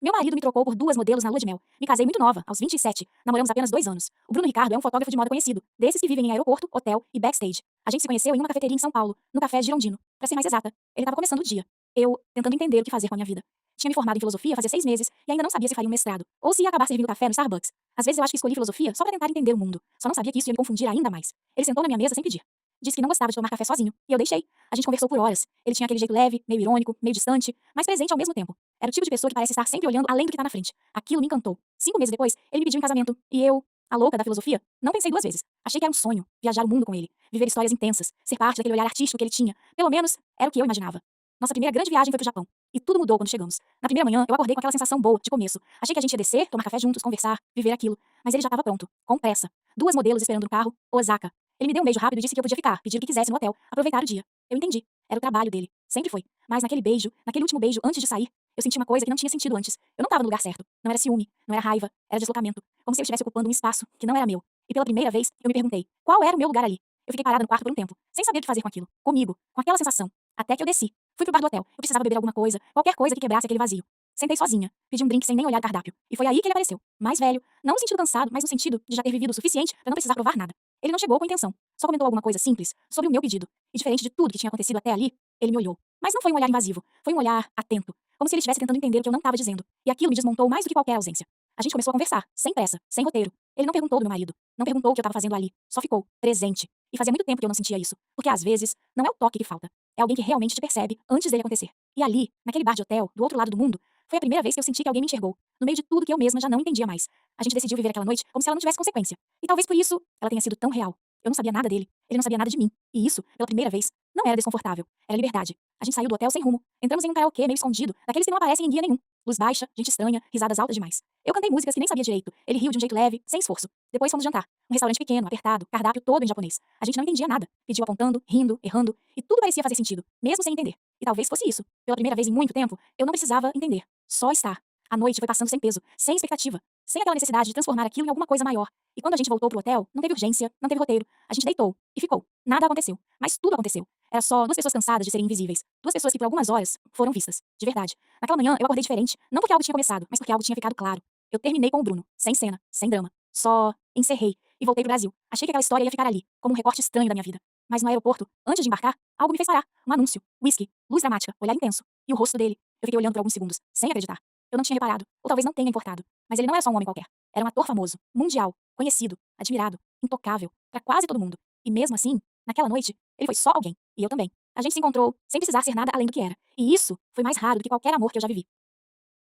Meu marido me trocou por duas modelos na lua de mel. Me casei muito nova, aos 27. Namoramos apenas 2 anos. O Bruno Ricardo é um fotógrafo de moda conhecido, desses que vivem em aeroporto, hotel e backstage. A gente se conheceu em uma cafeteria em São Paulo, no Café Girondino. Pra ser mais exata, ele estava começando o dia. Eu, tentando entender o que fazer com a minha vida. Tinha me formado em filosofia fazia 6 meses e ainda não sabia se faria um mestrado, ou se ia acabar servindo café no Starbucks. Às vezes eu acho que escolhi filosofia só pra tentar entender o mundo. Só não sabia que isso ia me confundir ainda mais. Ele sentou na minha mesa sem pedir. Disse que não gostava de tomar café sozinho, e eu deixei. A gente conversou por horas. Ele tinha aquele jeito leve, meio irônico, meio distante, mas presente ao mesmo tempo. Era o tipo de pessoa que parece estar sempre olhando além do que tá na frente. Aquilo me encantou. 5 meses depois, ele me pediu em casamento, e eu, a louca da filosofia, não pensei duas vezes. Achei que era um sonho, viajar o mundo com ele, viver histórias intensas, ser parte daquele olhar artístico que ele tinha. Pelo menos, era o que eu imaginava. Nossa primeira grande viagem foi pro Japão. E tudo mudou quando chegamos. Na primeira manhã, eu acordei com aquela sensação boa, de começo. Achei que a gente ia descer, tomar café juntos, conversar, viver aquilo. Mas ele já estava pronto, com pressa. Duas modelos esperando no carro, Osaka. Ele me deu um beijo rápido e disse que eu podia ficar, pedir o que quisesse no hotel, aproveitar o dia. Eu entendi. Era o trabalho dele. Sempre foi. Mas naquele beijo, naquele último beijo antes de sair, eu senti uma coisa que não tinha sentido antes. Eu não tava no lugar certo. Não era ciúme, não era raiva, era deslocamento. Como se eu estivesse ocupando um espaço que não era meu. E pela primeira vez, eu me perguntei, qual era o meu lugar ali? Eu fiquei parada no quarto por um tempo, sem saber o que fazer com aquilo. Comigo, com aquela sensação. Até que eu desci. Fui pro bar do hotel. Eu precisava beber alguma coisa, qualquer coisa que quebrasse aquele vazio. Sentei sozinha, pedi um drink sem nem olhar o cardápio. E foi aí que ele apareceu. Mais velho, não no sentido cansado, mas no sentido de já ter vivido o suficiente pra não precisar provar nada. Ele não chegou com intenção. Só comentou alguma coisa simples sobre o meu pedido. E diferente de tudo que tinha acontecido até ali, ele me olhou. Mas não foi um olhar invasivo. Foi um olhar atento. Como se ele estivesse tentando entender o que eu não estava dizendo. E aquilo me desmontou mais do que qualquer ausência. A gente começou a conversar, sem pressa, sem roteiro. Ele não perguntou do meu marido. Não perguntou o que eu estava fazendo ali. Só ficou, presente. E fazia muito tempo que eu não sentia isso. Porque às vezes, não é o toque que falta. É alguém que realmente te percebe antes dele acontecer. E ali, naquele bar de hotel, do outro lado do mundo, foi a primeira vez que eu senti que alguém me enxergou. No meio de tudo que eu mesma já não entendia mais. A gente decidiu viver aquela noite como se ela não tivesse consequência. E talvez por isso, ela tenha sido tão real. Eu não sabia nada dele. Ele não sabia nada de mim. E isso, pela primeira vez, não era desconfortável. Era liberdade. A gente saiu do hotel sem rumo. Entramos em um karaokê meio escondido, daqueles que não aparecem em guia nenhum. Luz baixa, gente estranha, risadas altas demais. Eu cantei músicas que nem sabia direito. Ele riu de um jeito leve, sem esforço. Depois fomos jantar. Um restaurante pequeno, apertado, cardápio todo em japonês. A gente não entendia nada. Pediu apontando, rindo, errando, e tudo parecia fazer sentido, mesmo sem entender. E talvez fosse isso. Pela primeira vez em muito tempo, eu não precisava entender. Só estar. A noite foi passando sem peso, sem expectativa, sem aquela necessidade de transformar aquilo em alguma coisa maior. E quando a gente voltou pro hotel, não teve urgência, não teve roteiro. A gente deitou e ficou. Nada aconteceu. Mas tudo aconteceu. Era só duas pessoas cansadas de serem invisíveis. Duas pessoas que por algumas horas foram vistas. De verdade. Naquela manhã eu acordei diferente. Não porque algo tinha começado, mas porque algo tinha ficado claro. Eu terminei com o Bruno. Sem cena, sem drama. Só encerrei. E voltei pro Brasil. Achei que aquela história ia ficar ali, como um recorte estranho da minha vida. Mas no aeroporto, antes de embarcar, algo me fez parar. Um anúncio. Whisky. Luz dramática. Olhar intenso. E o rosto dele. Eu fiquei olhando por alguns segundos, sem acreditar. Eu não tinha reparado. Ou talvez não tenha importado. Mas ele não era só um homem qualquer. Era um ator famoso. Mundial. Conhecido. Admirado. Intocável. Pra quase todo mundo. E mesmo assim, naquela noite, ele foi só alguém. E eu também. A gente se encontrou, sem precisar ser nada além do que era. E isso foi mais raro do que qualquer amor que eu já vivi.